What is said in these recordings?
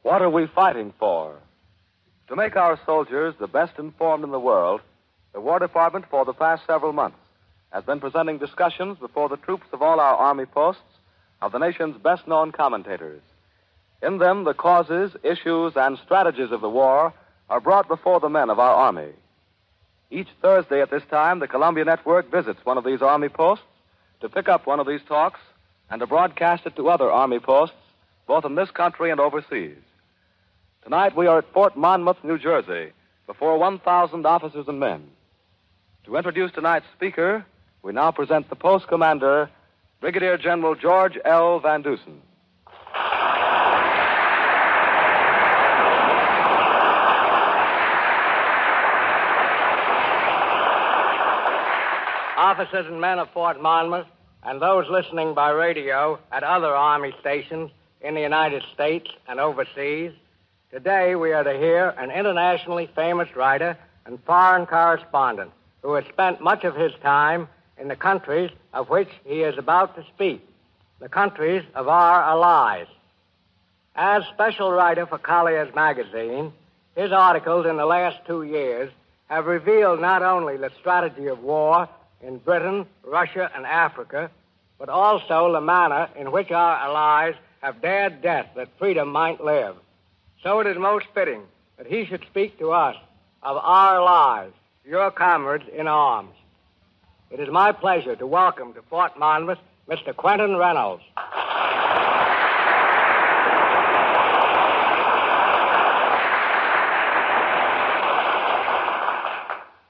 What are we fighting for? To make our soldiers the best informed in the world, the War Department, for the past several months, has been presenting discussions before the troops of all our Army posts of the nation's best-known commentators. In them, the causes, issues, and strategies of the war are brought before the men of our Army. Each Thursday at this time, the Columbia Network visits one of these Army posts to pick up one of these talks and to broadcast it to other Army posts, both in this country and overseas. Tonight, we are at Fort Monmouth, New Jersey, before 1,000 officers and men. To introduce tonight's speaker, we now present the post commander, Brigadier General George L. Van Dusen. Officers and men of Fort Monmouth, and those listening by radio at other Army stations in the United States and overseas, today we are to hear an internationally famous writer and foreign correspondent who has spent much of his time in the countries of which he is about to speak, the countries of our allies. As special writer for Collier's magazine, his articles in the last 2 years have revealed not only the strategy of war in Britain, Russia, and Africa, but also the manner in which our allies have dared death that freedom might live. So it is most fitting that he should speak to us of our lives, your comrades in arms. It is my pleasure to welcome to Fort Monmouth Mr. Quentin Reynolds.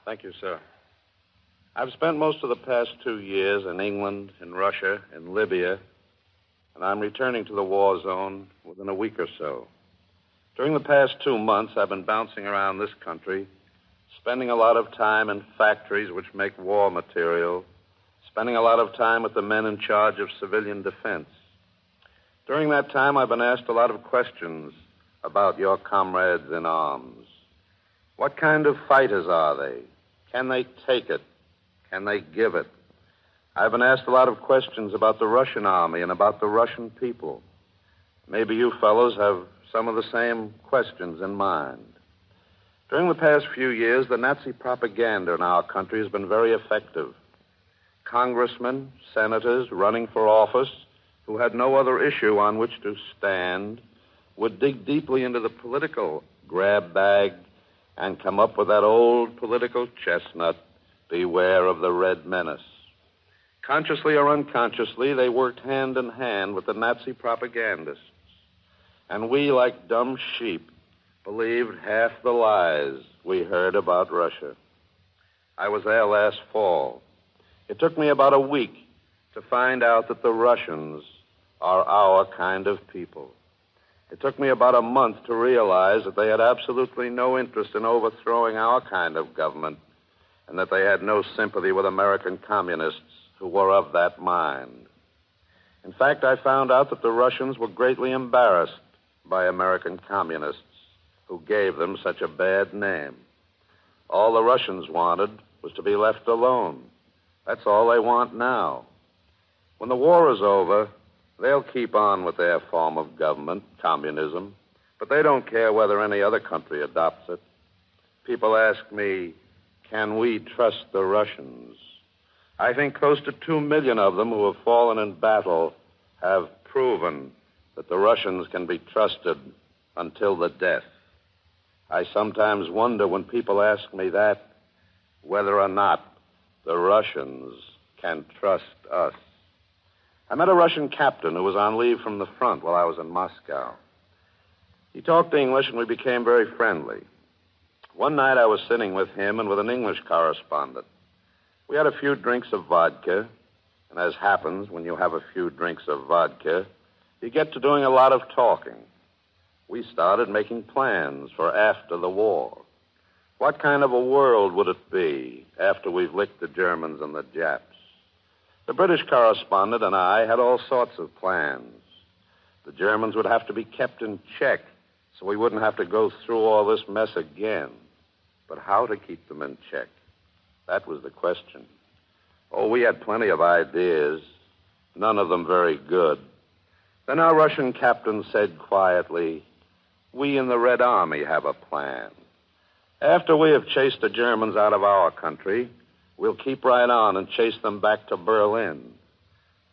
Thank you, sir. I've spent most of the past 2 years in England, in Russia, in Libya, and I'm returning to the war zone within a week or so. During the past 2 months, I've been bouncing around this country, spending a lot of time in factories which make war material, spending a lot of time with the men in charge of civilian defense. During that time, I've been asked a lot of questions about your comrades in arms. What kind of fighters are they? Can they take it? Can they give it? I've been asked a lot of questions about the Russian army and about the Russian people. Maybe you fellows have some of the same questions in mind. During the past few years, the Nazi propaganda in our country has been very effective. Congressmen, senators running for office who had no other issue on which to stand would dig deeply into the political grab bag and come up with that old political chestnut, beware of the Red Menace. Consciously or unconsciously, they worked hand in hand with the Nazi propagandists. And we, like dumb sheep, believed half the lies we heard about Russia. I was there last fall. It took me about a week to find out that the Russians are our kind of people. It took me about a month to realize that they had absolutely no interest in overthrowing our kind of government, and that they had no sympathy with American communists who were of that mind. In fact, I found out that the Russians were greatly embarrassed by American communists who gave them such a bad name. All the Russians wanted was to be left alone. That's all they want now. When the war is over, they'll keep on with their form of government, communism, but they don't care whether any other country adopts it. People ask me, can we trust the Russians? I think close to 2 million of them who have fallen in battle have proven that the Russians can be trusted until the death. I sometimes wonder when people ask me that, whether or not the Russians can trust us. I met a Russian captain who was on leave from the front while I was in Moscow. He talked English and we became very friendly. One night I was sitting with him and with an English correspondent. We had a few drinks of vodka, and as happens when you have a few drinks of vodka, you get to doing a lot of talking. We started making plans for after the war. What kind of a world would it be after we've licked the Germans and the Japs? The British correspondent and I had all sorts of plans. The Germans would have to be kept in check so we wouldn't have to go through all this mess again. But how to keep them in check? That was the question. Oh, we had plenty of ideas, none of them very good. Then our Russian captain said quietly, we in the Red Army have a plan. After we have chased the Germans out of our country, we'll keep right on and chase them back to Berlin.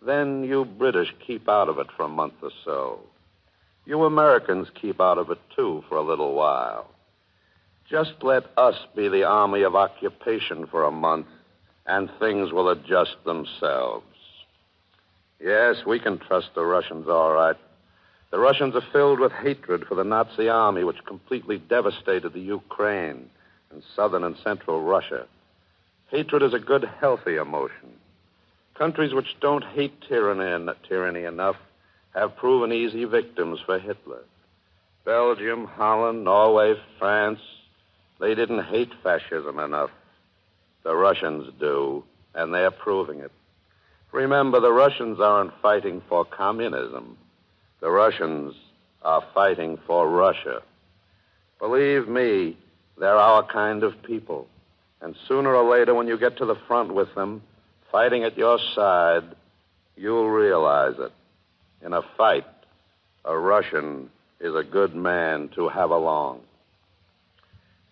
Then you British keep out of it for a month or so. You Americans keep out of it, too, for a little while. Just let us be the army of occupation for a month, and things will adjust themselves. Yes, we can trust the Russians all right. The Russians are filled with hatred for the Nazi army, which completely devastated the Ukraine and southern and central Russia. Hatred is a good, healthy emotion. Countries which don't hate tyranny enough have proven easy victims for Hitler. Belgium, Holland, Norway, France, they didn't hate fascism enough. The Russians do, and they're proving it. Remember, the Russians aren't fighting for communism. The Russians are fighting for Russia. Believe me, they're our kind of people. And sooner or later, when you get to the front with them, fighting at your side, you'll realize it. In a fight, a Russian is a good man to have along.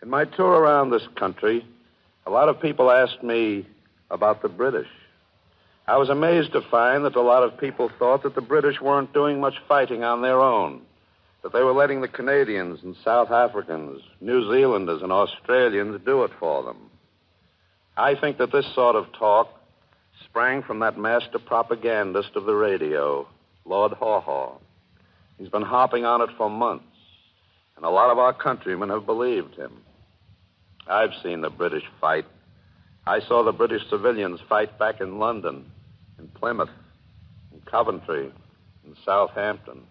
In my tour around this country, a lot of people asked me about the British. I was amazed to find that a lot of people thought that the British weren't doing much fighting on their own, that they were letting the Canadians and South Africans, New Zealanders and Australians do it for them. I think that this sort of talk sprang from that master propagandist of the radio, Lord Haw-Haw. He's been harping on it for months, and a lot of our countrymen have believed him. I've seen the British fight. I saw the British civilians fight back in London, in Plymouth, in Coventry, in Southampton.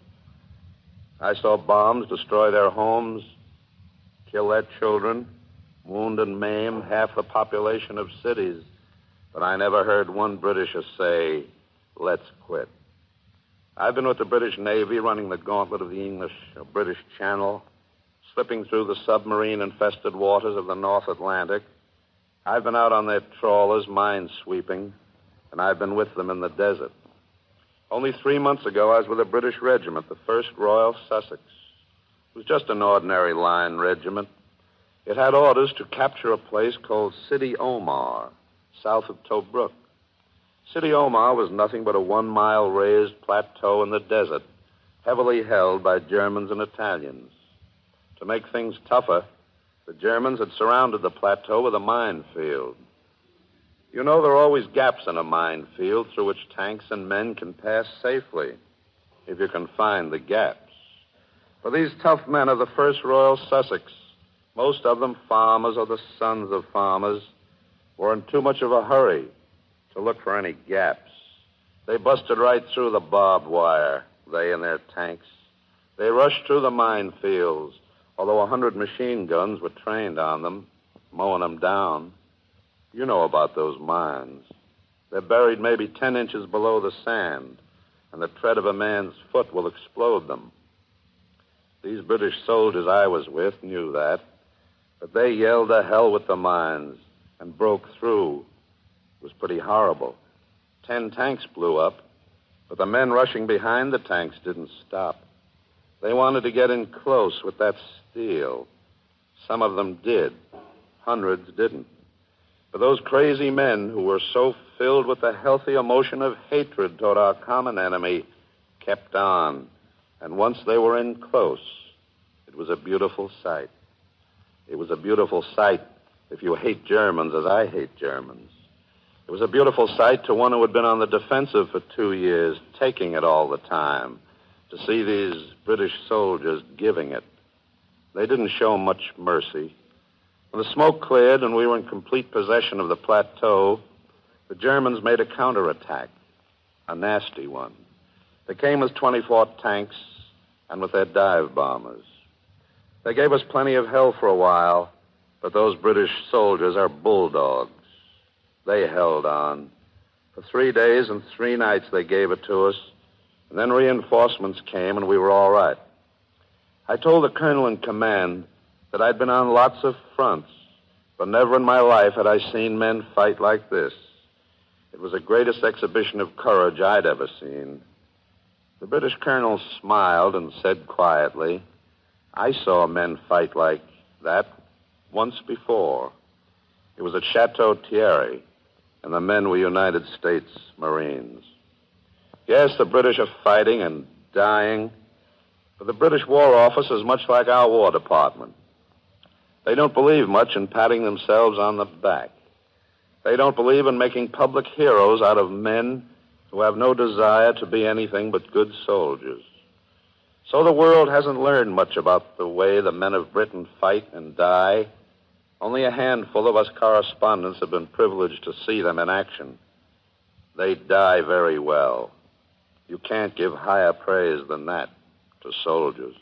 I saw bombs destroy their homes, kill their children, wound and maim half the population of cities. But I never heard one Britisher say, let's quit. I've been with the British Navy running the gauntlet of the English or British Channel, slipping through the submarine-infested waters of the North Atlantic. I've been out on their trawlers, mine-sweeping, and I've been with them in the desert. Only 3 months ago, I was with a British regiment, the 1st Royal Sussex. It was just an ordinary line regiment. It had orders to capture a place called Sidi Omar, south of Tobruk. Sidi Omar was nothing but a 1-mile raised plateau in the desert, heavily held by Germans and Italians. To make things tougher, the Germans had surrounded the plateau with a minefield. You know, there are always gaps in a minefield through which tanks and men can pass safely, if you can find the gaps. For these tough men of the 1st Royal Sussex, most of them farmers or the sons of farmers, were in too much of a hurry to look for any gaps. They busted right through the barbed wire, they and their tanks. They rushed through the minefields, although 100 machine guns were trained on them, mowing them down. You know about those mines. They're buried maybe 10 inches below the sand, and the tread of a man's foot will explode them. These British soldiers I was with knew that, but they yelled to hell with the mines and broke through. It was pretty horrible. 10 tanks blew up, but the men rushing behind the tanks didn't stop. They wanted to get in close with that steel. Some of them did. Hundreds didn't. But those crazy men who were so filled with the healthy emotion of hatred toward our common enemy kept on. And once they were in close, it was a beautiful sight. It was a beautiful sight if you hate Germans as I hate Germans. It was a beautiful sight to one who had been on the defensive for 2 years, taking it all the time, to see these British soldiers giving it. They didn't show much mercy. When the smoke cleared and we were in complete possession of the plateau, the Germans made a counterattack, a nasty one. They came with 24 tanks and with their dive bombers. They gave us plenty of hell for a while, but those British soldiers are bulldogs. They held on. For 3 days and 3 nights they gave it to us, and then reinforcements came and we were all right. I told the colonel in command that I'd been on lots of fronts, but never in my life had I seen men fight like this. It was the greatest exhibition of courage I'd ever seen. The British colonel smiled and said quietly, I saw men fight like that once before. It was at Chateau Thierry, and the men were United States Marines. Yes, the British are fighting and dying, but the British War Office is much like our War Department. They don't believe much in patting themselves on the back. They don't believe in making public heroes out of men who have no desire to be anything but good soldiers. So the world hasn't learned much about the way the men of Britain fight and die. Only a handful of us correspondents have been privileged to see them in action. They die very well. You can't give higher praise than that to soldiers.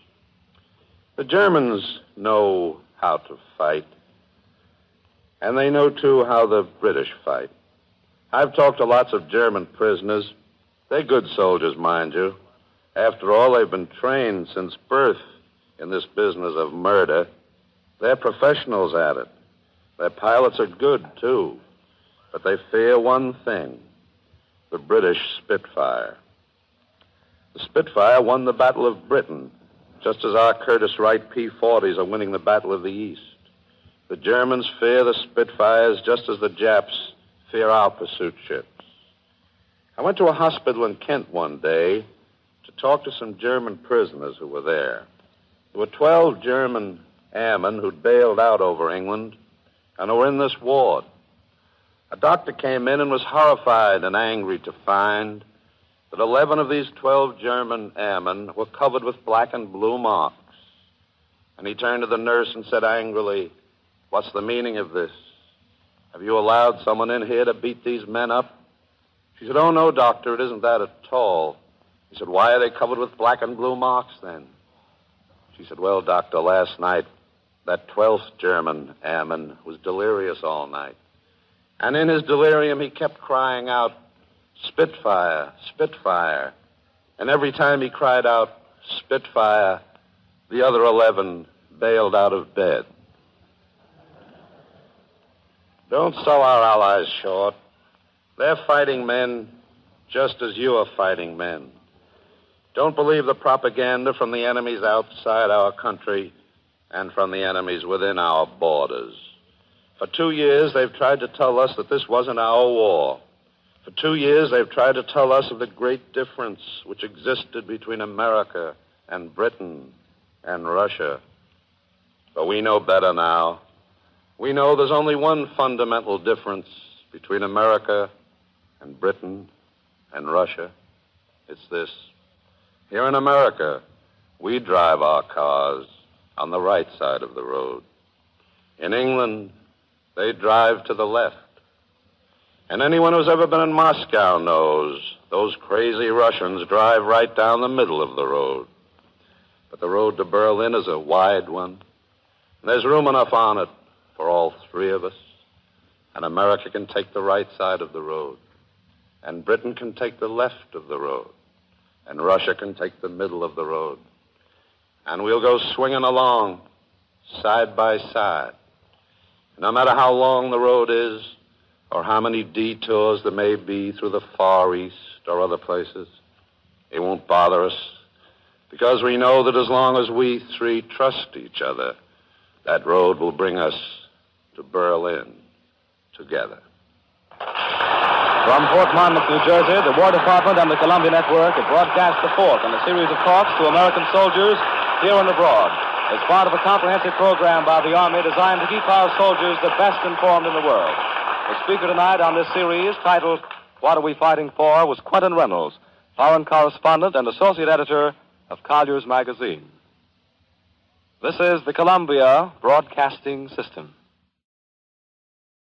The Germans know how to fight, and they know, too, how the British fight. I've talked to lots of German prisoners. They're good soldiers, mind you. After all, they've been trained since birth in this business of murder. They're professionals at it. Their pilots are good, too. But they fear one thing, the British Spitfire. The Spitfire won the Battle of Britain, just as our Curtiss Wright P-40s are winning the Battle of the East. The Germans fear the Spitfires just as the Japs fear our pursuit ships. I went to a hospital in Kent one day to talk to some German prisoners who were there. There were 12 German airmen who'd bailed out over England and who were in this ward. A doctor came in and was horrified and angry to find that 11 of these 12 German airmen were covered with black and blue marks. And he turned to the nurse and said angrily, "What's the meaning of this? Have you allowed someone in here to beat these men up?" She said, "Oh, no, doctor, it isn't that at all." He said, "Why are they covered with black and blue marks, then?" She said, "Well, doctor, last night, that 12th German airman was delirious all night. And in his delirium, he kept crying out, 'Spitfire, Spitfire.' And every time he cried out, 'Spitfire,' the other 11 bailed out of bed." Don't sell our allies short. They're fighting men just as you are fighting men. Don't believe the propaganda from the enemies outside our country and from the enemies within our borders. For 2 years, they've tried to tell us that this wasn't our war. For 2 years, they've tried to tell us of the great difference which existed between America and Britain and Russia. But we know better now. We know there's only one fundamental difference between America and Britain and Russia. It's this. Here in America, we drive our cars on the right side of the road. In England, they drive to the left. And anyone who's ever been in Moscow knows those crazy Russians drive right down the middle of the road. But the road to Berlin is a wide one. And there's room enough on it for all three of us. And America can take the right side of the road. And Britain can take the left of the road. And Russia can take the middle of the road. And we'll go swinging along, side by side. No matter how long the road is, or how many detours there may be through the Far East or other places, it won't bother us, because we know that as long as we three trust each other, that road will bring us to Berlin together. From Fort Monmouth, New Jersey, the War Department and the Columbia Network have broadcast the fourth in a series of talks to American soldiers here and abroad as part of a comprehensive program by the Army designed to keep our soldiers the best informed in the world. The speaker tonight on this series, titled "What Are We Fighting For?" was Quentin Reynolds, foreign correspondent and associate editor of Collier's Magazine. This is the Columbia Broadcasting System.